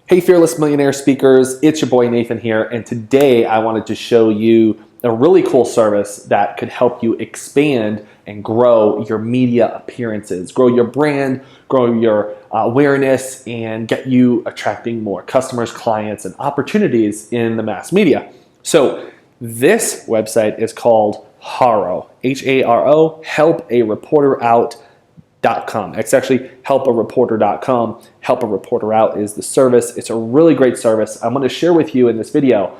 Hey, Fearless Millionaire speakers, it's your boy Nathan here, and today I wanted to show you a really cool service that could help you expand and grow your media appearances, grow your brand, grow your awareness, and get you attracting more customers, clients, and opportunities in the mass media. So this website is called HARO, H-A-R-O, helpareporterout.com. It's actually helpareporter.com. Help a Reporter Out is the service. It's a really great service. I'm going to share with you in this video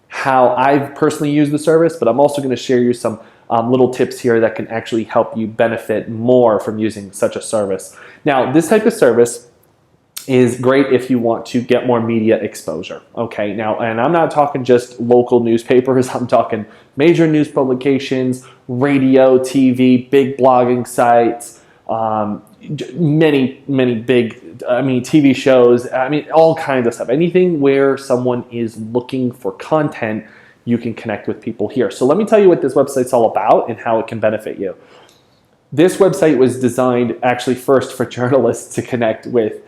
how I've personally used the service, but I'm also going to share you some little tips here that can actually help you benefit more from using such a service. Now, this type of service is great if you want to get more media exposure. Okay, now, and I'm not talking just local newspapers, I'm talking major news publications, radio, TV, big blogging sites, many big, TV shows, all kinds of stuff. Anything where someone is looking for content, you can connect with people here. So let me tell you what this website's all about and how it can benefit you. This website was designed actually first for journalists to connect with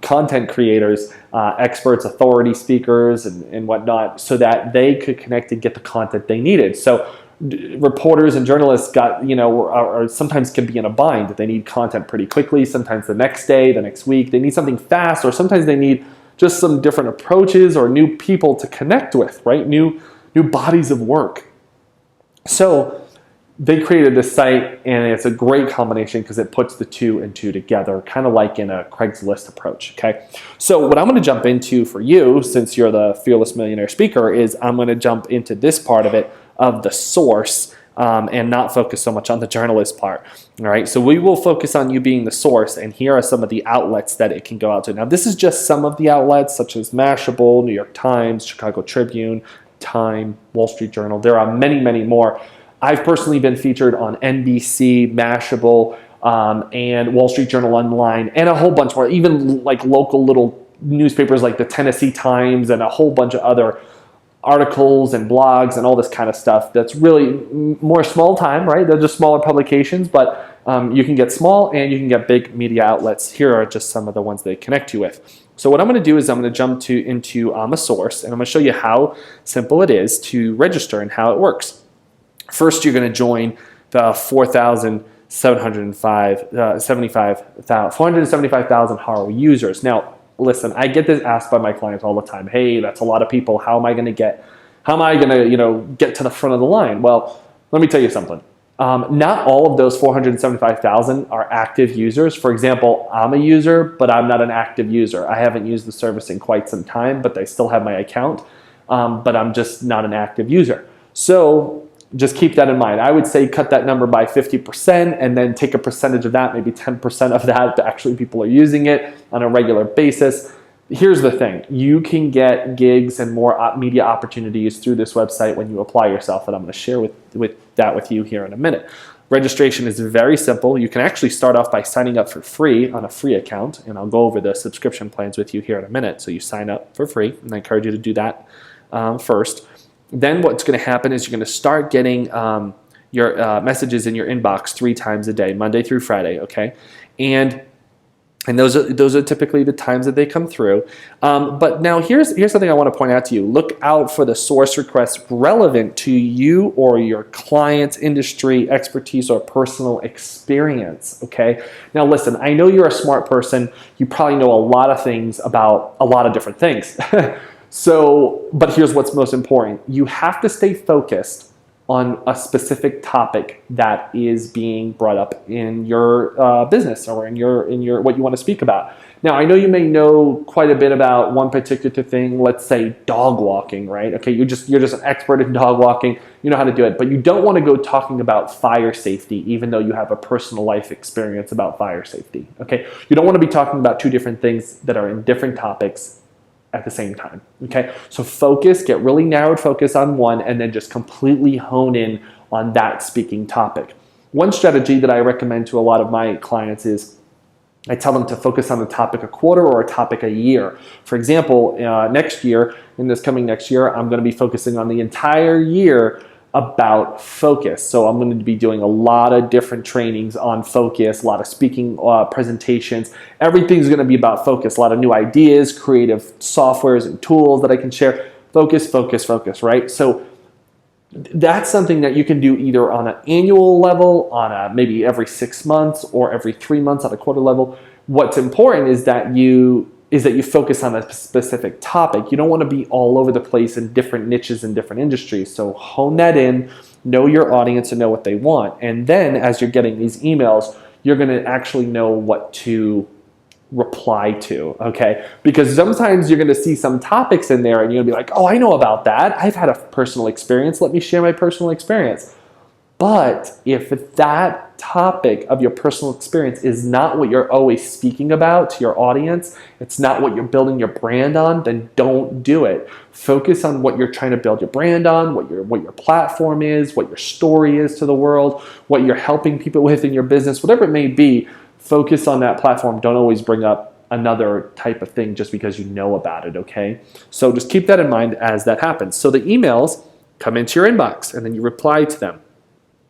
content creators, experts, authority speakers, and whatnot, so that they could connect and get the content they needed. So reporters and journalists are sometimes can be in a bind. They need content pretty quickly, sometimes the next day, the next week. They need something fast, or sometimes they need just some different approaches or new people to connect with, right? New bodies of work. So they created this site, and it's a great combination because it puts the two and two together, kind of like in a Craigslist approach, okay? So what I'm going to jump into for you, since you're the Fearless Millionaire speaker, is I'm going to jump into this part of it, of the source, and not focus so much on the journalist part. All right, so we will focus on you being the source, and here are some of the outlets that it can go out to. Now, this is just some of the outlets, such as Mashable, New York Times, Chicago Tribune, Time, Wall Street Journal. There are many more. I've personally been featured on NBC, Mashable, and Wall Street Journal Online, and a whole bunch more, even like local little newspapers like the Tennessee Times and a whole bunch of other articles and blogs and all this kind of stuff that's really more small time, right? They're just smaller publications, but you can get small and you can get big media outlets. Here are just some of the ones they connect you with. So what I'm going to do is I'm going to jump into I'm a source, and I'm going to show you how simple it is to register and how it works. First, you're going to join the 475,000 HARO users. Now, listen, I get this asked by my clients all the time. Hey, that's a lot of people. How am I going to get to the front of the line? Well, let me tell you something. Not all of those 475,000 are active users. For example, I'm a user, but I'm not an active user. I haven't used the service in quite some time, but I still have my account, but I'm just not an active user. So just keep that in mind. I would say cut that number by 50% and then take a percentage of that, maybe 10% of that actually people are using it on a regular basis. Here's the thing. You can get gigs and more media opportunities through this website when you apply yourself, and I'm going to share with you here in a minute. Registration is very simple. You can actually start off by signing up for free on a free account, and I'll go over the subscription plans with you here in a minute. So you sign up for free, and I encourage you to do that first. Then what's going to happen is you're going to start getting your messages in your inbox 3 times a day, Monday through Friday, okay? And those are typically the times that they come through. But now here's something I want to point out to you. Look out for the source requests relevant to you or your client's industry, expertise, or personal experience, okay? Now listen, I know you're a smart person. You probably know a lot of things about a lot of different things. But here's what's most important. You have to stay focused on a specific topic that is being brought up in your business or in your what you want to speak about. Now, I know you may know quite a bit about one particular thing, let's say dog walking, right? Okay, you're just an expert in dog walking, you know how to do it, but you don't want to go talking about fire safety, even though you have a personal life experience about fire safety, okay? You don't want to be talking about 2 different things that are in different topics at the same time, okay? So focus, get really narrowed focus on one, and then just completely hone in on that speaking topic. One strategy that I recommend to a lot of my clients is I tell them to focus on a topic a quarter or a topic a year. For example, next year, in this coming next year, I'm going to be focusing on the entire year about focus. So I'm going to be doing a lot of different trainings on focus, a lot of speaking presentations. Everything's going to be about focus, a lot of new ideas, creative softwares and tools that I can share. Focus, focus, focus, right? So that's something that you can do either on an annual level, on a maybe every 6 months, or every 3 months on a quarter level. What's important is that you focus on a specific topic. You don't want to be all over the place in different niches and different industries. So hone that in, know your audience and know what they want. And then as you're getting these emails, you're going to actually know what to reply to, okay? Because sometimes you're going to see some topics in there and you're going to be like, oh, I know about that. I've had a personal experience. Let me share my personal experience. But if that topic of your personal experience is not what you're always speaking about to your audience, it's not what you're building your brand on, then don't do it. Focus on what you're trying to build your brand on, what your platform is, what your story is to the world, what you're helping people with in your business, whatever it may be. Focus on that platform. Don't always bring up another type of thing just because you know about it, okay? So just keep that in mind as that happens. So the emails come into your inbox and then you reply to them.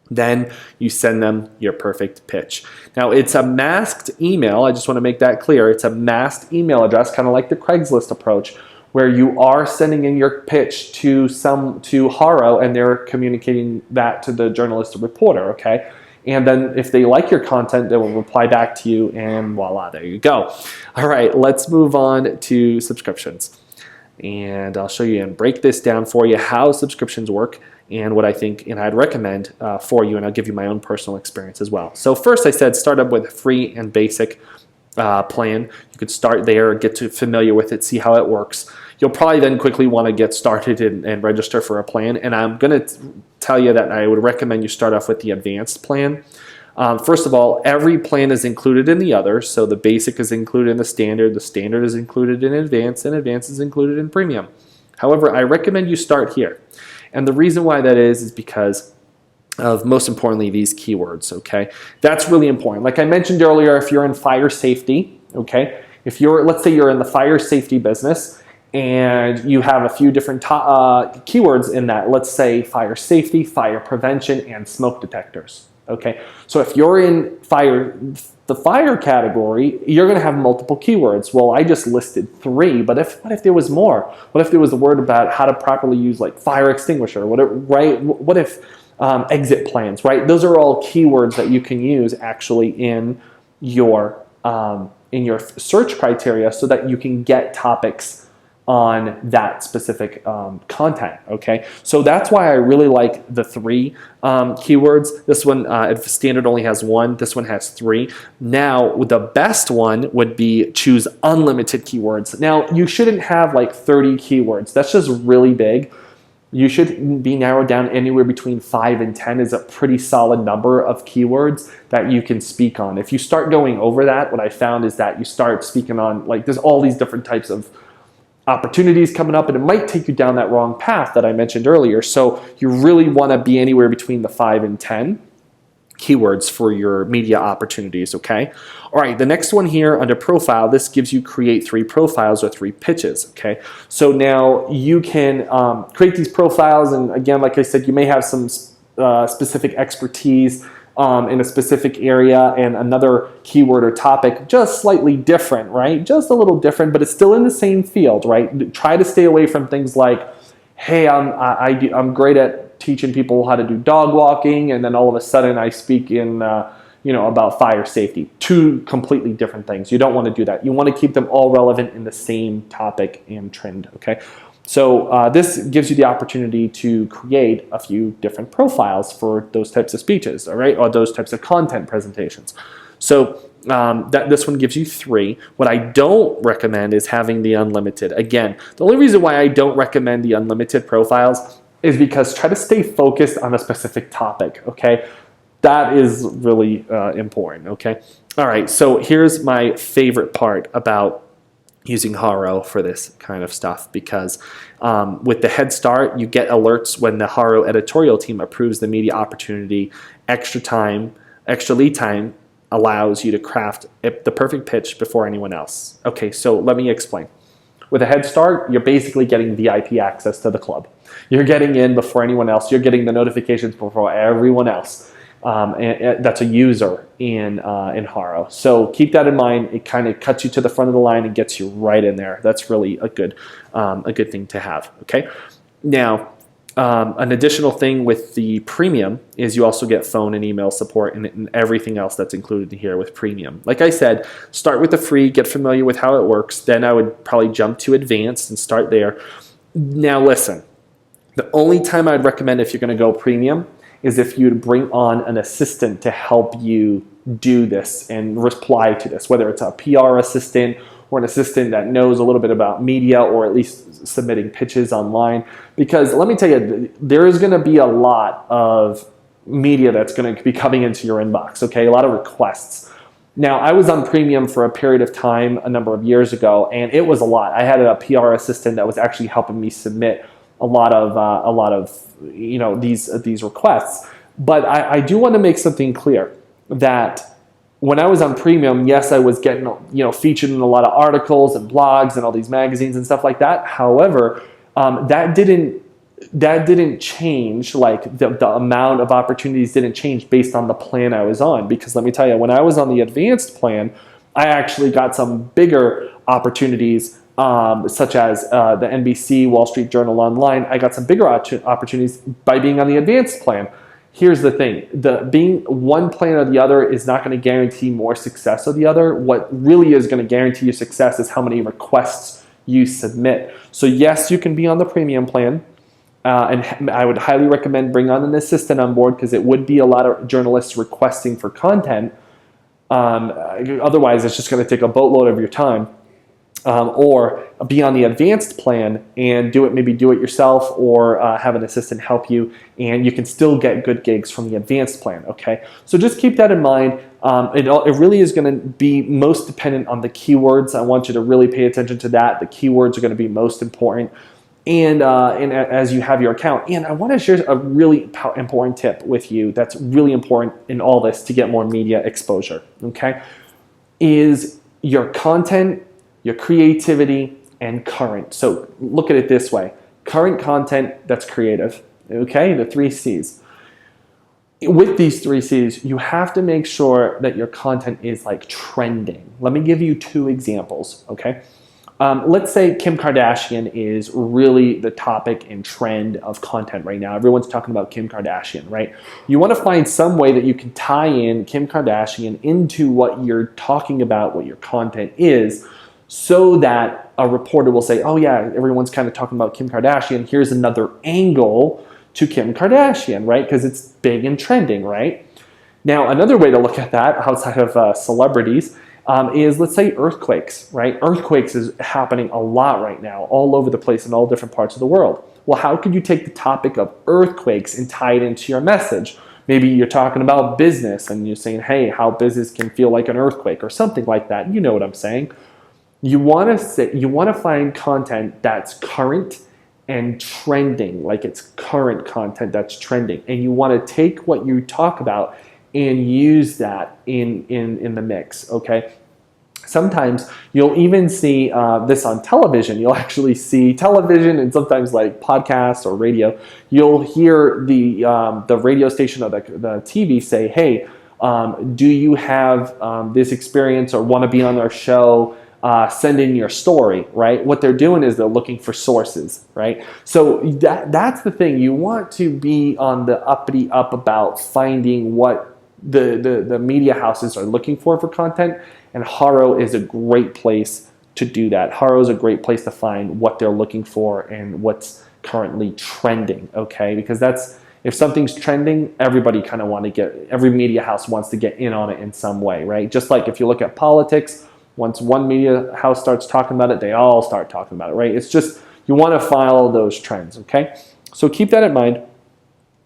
Then you send them your perfect pitch. Now, it's a masked email. I just want to make that clear. It's a masked email address, kind of like the Craigslist approach, where you are sending in your pitch to HARO, and they're communicating that to the journalist or reporter, okay? And then if they like your content, they will reply back to you, and voila, there you go. All right, let's move on to subscriptions. And I'll show you and break this down for you, how subscriptions work and what I think and I'd recommend for you, and I'll give you my own personal experience as well. So first I said start up with a free and basic plan. You could start there, get familiar with it, see how it works. You'll probably then quickly want to get started and register for a plan, and I'm going to tell you that I would recommend you start off with the advanced plan. First of all, every plan is included in the other. So the basic is included in the standard is included in advanced, and advanced is included in premium. However, I recommend you start here. And the reason why that is because of, most importantly, these keywords, okay? That's really important. Like I mentioned earlier, if you're in fire safety, okay? Let's say you're in the fire safety business and you have a few different keywords in that. Let's say fire safety, fire prevention, and smoke detectors. Okay, so if you're in the fire category, you're going to have multiple keywords. Well, I just listed 3, but what if there was more? What if there was a word about how to properly use like fire extinguisher? What if exit plans? Right, those are all keywords that you can use actually in your search criteria, so that you can get topics on that specific content, okay? So that's why I really like the 3 keywords. This one, if standard only has 1, this one has 3. Now, the best one would be choose unlimited keywords. Now, you shouldn't have like 30 keywords. That's just really big. You should be narrowed down anywhere between 5 and 10 is a pretty solid number of keywords that you can speak on. If you start going over that, what I found is that you start speaking on, like, there's all these different types of opportunities coming up, and it might take you down that wrong path that I mentioned earlier. So you really want to be anywhere between the 5 and 10 keywords for your media opportunities, okay? All right, the next one here under profile, this gives you create 3 profiles or 3 pitches, okay? So now you can create these profiles, and again, like I said, you may have some specific expertise in a specific area and another keyword or topic just slightly different, right? Just a little different, but it's still in the same field, right? Try to stay away from things like, hey, I'm great at teaching people how to do dog walking, and then all of a sudden I speak in about fire safety. 2 completely different things. You don't want to do that. You want to keep them all relevant in the same topic and trend, okay? So this gives you the opportunity to create a few different profiles for those types of speeches, all right, or those types of content presentations. So this one gives you 3. What I don't recommend is having the unlimited. Again, the only reason why I don't recommend the unlimited profiles is because try to stay focused on a specific topic, okay? That is really important, okay? All right, so here's my favorite part about using HARO for this kind of stuff, because with the head start, you get alerts when the HARO editorial team approves the media opportunity. Extra lead time allows you to craft the perfect pitch before anyone else. Okay, so let me explain. With a head start, you're basically getting VIP access to the club. You're getting in before anyone else. You're getting the notifications before everyone else. And that's a user in HARO. So keep that in mind. It kind of cuts you to the front of the line and gets you right in there. That's really a good thing to have. Okay. Now, an additional thing with the premium is you also get phone and email support and everything else that's included here with premium. Like I said, start with the free, get familiar with how it works. Then I would probably jump to advanced and start there. Now listen, the only time I'd recommend if you're going to go premium is if you bring on an assistant to help you do this and reply to this, whether it's a PR assistant or an assistant that knows a little bit about media or at least submitting pitches online. Because let me tell you, there is going to be a lot of media that's going to be coming into your inbox, okay? A lot of requests. Now, I was on premium for a period of time a number of years ago, and it was a lot. I had a PR assistant that was actually helping me submit a lot of these requests. But I do want to make something clear that when I was on premium, yes, I was getting featured in a lot of articles and blogs and all these magazines and stuff like that. However, that didn't change, like the amount of opportunities didn't change based on the plan I was on. Because let me tell you, when I was on the advanced plan, I actually got some bigger opportunities, such as the NBC, Wall Street Journal Online. I got some bigger opportunities by being on the advanced plan. Here's the thing, being one plan or the other is not going to guarantee more success of the other. What really is going to guarantee your success is how many requests you submit. So yes, you can be on the premium plan, and I would highly recommend bring on an assistant on board, because it would be a lot of journalists requesting for content. Otherwise, it's just going to take a boatload of your time. Or be on the advanced plan and do it yourself, or have an assistant help you, and you can still get good gigs from the advanced plan. Okay, so just keep that in mind. It really is going to be most dependent on the keywords. I want you to really pay attention to that. The keywords are going to be most important, and as you have your account. And I want to share a really important tip with you that's really important in all this to get more media exposure. Okay, is your content, your creativity, and current. So look at it this way. Current content that's creative, okay? The 3 C's. With these 3 C's, you have to make sure that your content is like trending. Let me give you 2 examples, okay? Let's say Kim Kardashian is really the topic and trend of content right now. Everyone's talking about Kim Kardashian, right? You want to find some way that you can tie in Kim Kardashian into what you're talking about, what your content is, so that a reporter will say, oh yeah, everyone's kind of talking about Kim Kardashian. Here's another angle to Kim Kardashian, right? Because it's big and trending, right? Now, another way to look at that outside of celebrities is, let's say, earthquakes, right? Earthquakes is happening a lot right now, all over the place in all different parts of the world. Well, how could you take the topic of earthquakes and tie it into your message? Maybe you're talking about business and you're saying, hey, how business can feel like an earthquake or something like that. You know what I'm saying. You want to find content that's current and trending, like it's current content that's trending. And you want to take what you talk about and use that in the mix, okay? Sometimes you'll even see this on television. You'll actually see television and sometimes like podcasts or radio. You'll hear the radio station or the TV say, hey, do you have this experience or want to be on our show? Send in your story, right? What they're doing is they're looking for sources, right? So that's the thing. You want to be on the uppity up about finding what the media houses are looking for content, and HARO is a great place to do that. HARO is a great place to find what they're looking for and what's currently trending, okay? Because if something's trending, every media house wants to get in on it in some way, right? Just like if you look at politics, once one media house starts talking about it, they all start talking about it, right? It's just, you want to follow those trends, okay? So keep that in mind.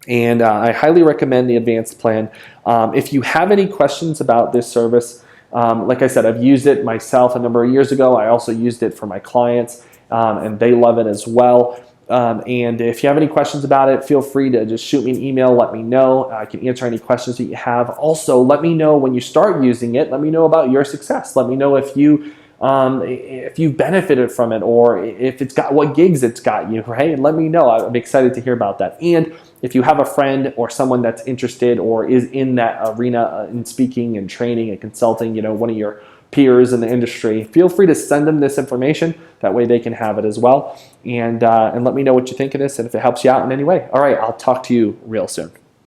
And I highly recommend the advanced plan. If you have any questions about this service, like I said, I've used it myself a number of years ago. I also used it for my clients, and they love it as well. And if you have any questions about it, feel free to just shoot me an email. Let me know. I can answer any questions that you have. Also, let me know when you start using it. Let me know about your success. Let me know if you if you've benefited from it, or if it's got what gigs it's got you, right? And let me know. I'm excited to hear about that. And if you have a friend or someone that's interested or is in that arena in speaking and training and consulting, one of your peers in the industry, feel free to send them this information. That way they can have it as well. And let me know what you think of this and if it helps you out in any way. All right, I'll talk to you real soon.